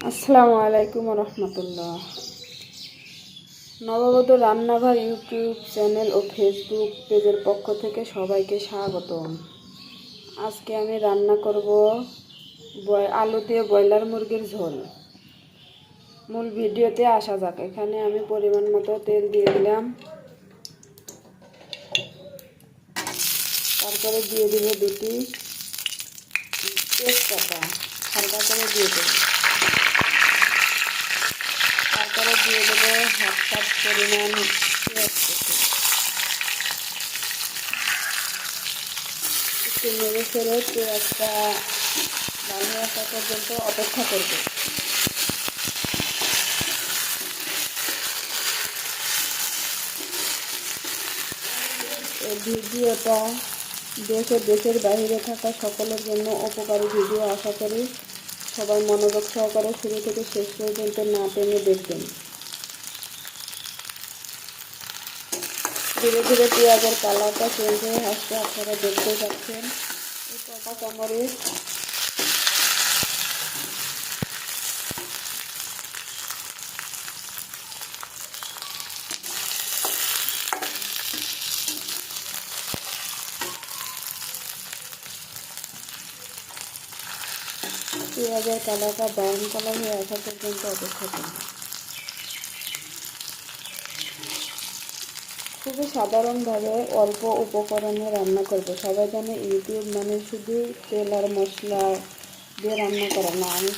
আসসালামু আলাইকুম রহমতুল্লাহ। নববধূ রান্নাঘর ইউটিউব চ্যানেল ও ফেসবুক পেজের পক্ষ থেকে সবাইকে স্বাগতম। আজকে আমি রান্না করব আলু দিয়ে ব্রয়লার মুরগির ঝোল। মূল ভিডিওতে আসা যাক। এখানে আমি পরিমাণ মতো তেল দিয়ে দিলাম, তারপরে দিয়ে দিব দুটি তেজপাতা, হালকা করে দিয়ে দেব। তারপরে দিয়ে দেবো হাফ কাপ পরিমাণ পেঁয়াজ কুচি। একটু নেড়ে ফেলে পেঁয়াজটা লাল হয়ে আসা পর্যন্ত অপেক্ষা করব। এই ভিডিওটা দেশের বাইরে থাকা সকলের জন্য উপকারী ভিডিও। আশা করি সবাই মনোযোগ সহকারে শুরু থেকে শেষ পর্যন্ত না টেনে দেখবেন। ধীরে ধীরে পেঁয়াজের কালারটা চেঞ্জ হয়ে আসতে আপনারা দেখতে পাচ্ছেন। এই কটা কামড়িচ, পেঁয়াজের কালারটা ব্রাউন কালার হয়ে আসা পর্যন্ত অপেক্ষা করব। খুবই সাধারণভাবে অল্প উপকরণে রান্না করব। সবাই জানে ইউটিউব মানে শুধু তেল আর মশলা দিয়ে রান্না করা না। আমি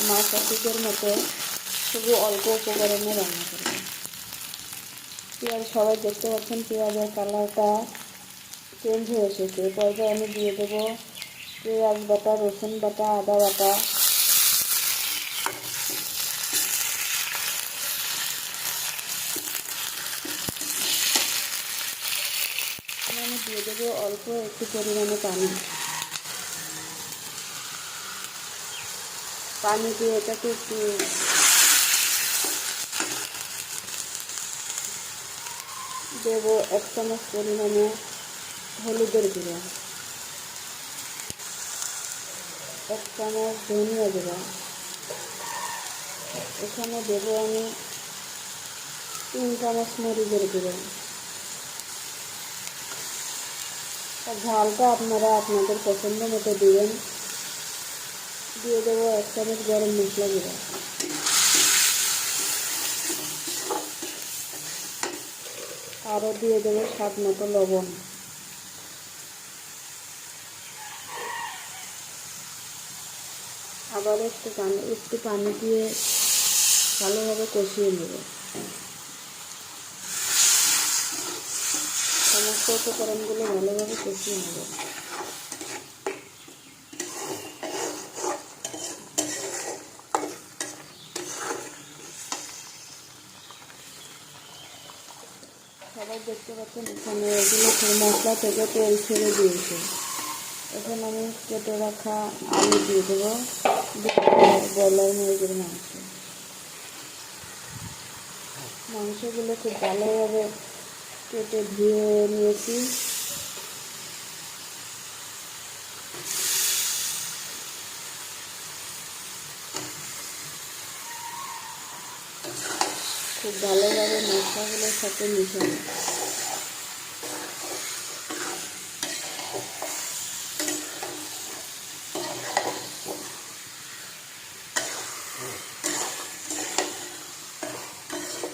মা শাশুড়িদের মতো শুধু অল্প উপকরণে রান্না করব। পেঁয়াজ সবাই দেখতে পাচ্ছেন পেঁয়াজের কালারটা চেঞ্জ হয়ে এসেছে। এই পর্যায়ে আমি দিয়ে দেবো পেঁয়াজ বাটা, রসুন বাটা, আদা বাটা। আমি দিয়ে দেবো অল্প একটু পরিমাণে পানি দিয়ে এটাকে একটু দেবো 1 চামচ পরিমাণে হলুদের গুঁড়ো, 1 চামচ ধনিয়া গুঁড়ো। এখানে দেবো আমি 3 চামচ মরিচের গুঁড়ো। ঝালটা আপনারা আপনাদের পছন্দ মতো দিবেন। দিয়ে দেবো 1 চামচ গরম মশলা গুঁড়ো। আরও দিয়ে দেবো স্বাদ মতো লবণ। আবার একটু পানি দিয়ে ভালোভাবে কষিয়ে নেব। সমস্ত উপকরণগুলো ভালোভাবে কষিয়ে নেব। সবাই দেখতে পাচ্ছেন এখানে এগুলো মশলা থেকে তেল ছেড়ে দিয়েছে। এখন আমি কেটে রাখা আলু দিয়ে দেবো, ব্রয়লার মুরগির মাংসগুলো খুব ভালোভাবে কেটে ধুয়ে নিয়েছি। খুব ভালোভাবে মশলাগুলোর সাথে মিশানো।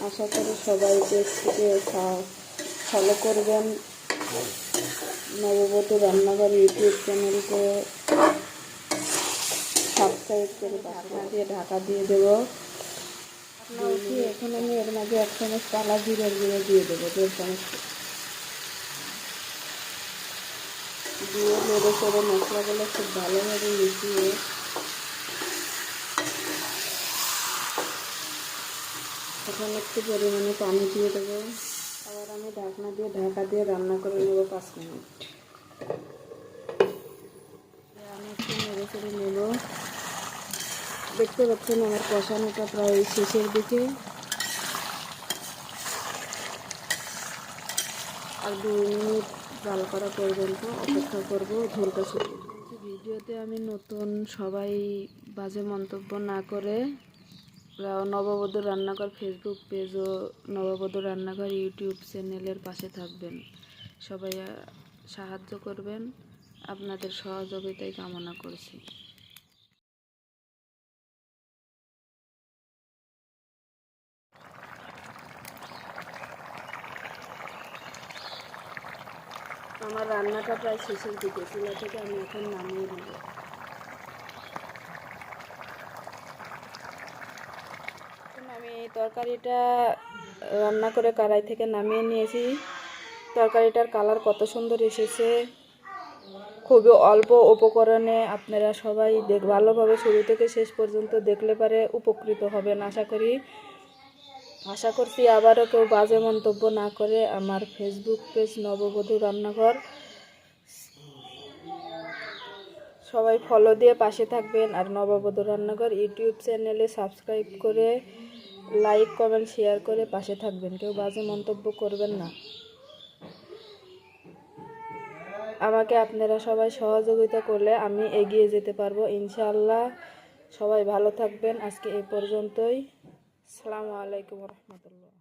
আশা করি সবাই থেকে ফলো করবেন। নববধূ রান্নাঘর ইউটিউব চ্যানেলকে সাবস্ক্রাইব করে ঢাকা দিয়ে দেবো। এখন আমি এর মাঝে 1 চামচ কালা জিরার গুঁড়ো দিয়ে দেবো, 1.5 চামচ দিয়ে নেড়ে চেড়ে মশলাগুলো খুব ভালোভাবে মিশিয়ে এখন একটু পরিমাণে পানি দিয়ে দেবো। আবার আমি ঢাকা দিয়ে রান্না করে নেব 5 মিনিট। আমি একটু নেড়ে চেড়ে নেব। দেখতে পাচ্ছেন আমার কষানোটা প্রায় শেষের দিকে। আর 2 মিনিট জাল করা পর্যন্ত অপেক্ষা করব ঝোলটা শুকিয়ে। ভিডিওতে আমি নতুন, সবাই বাজে মন্তব্য না করে নববধূ রান্নাঘর ফেসবুক পেজ ও নববধূ রান্নাঘর ইউটিউব চ্যানেলের পাশে থাকবেন। সবাই সাহায্য করবেন, আপনাদের সহযোগিতাই কামনা করছি। আমার রান্নাটা প্রায় শেষের দিকে, চুলা থেকে আমি এখন নামিয়ে নেব। আমি তরকারিটা রান্না করে কড়াই থেকে নামিয়ে নিয়েছি। তরকারিটার কালার কত সুন্দর এসেছে। খুবই অল্প উপকরণে আপনারা সবাই ভালোভাবে শুরু থেকে শেষ পর্যন্ত দেখলে পারে উপকৃত হবেন আশা করছি। আবারও কেউ বাজে মন্তব্য না করে আমার ফেসবুক পেজ নববধূ রান্নাঘর সবাই ফলো দিয়ে পাশে থাকবেন। আর নববধূ রান্নাঘর ইউটিউব চ্যানেলে সাবস্ক্রাইব করে লাইক কমেন্ট শেয়ার করে পাশে থাকবেন। কেউ বাজে মন্তব্য করবেন না। আমাকে আপনারা সবাই সহযোগিতা করলে আমি এগিয়ে যেতে পারবো ইনশাআল্লাহ। সবাই ভালো থাকবেন। আজকে এই পর্যন্তই। আসসালামু আলাইকুম রহমতুল্লাহ।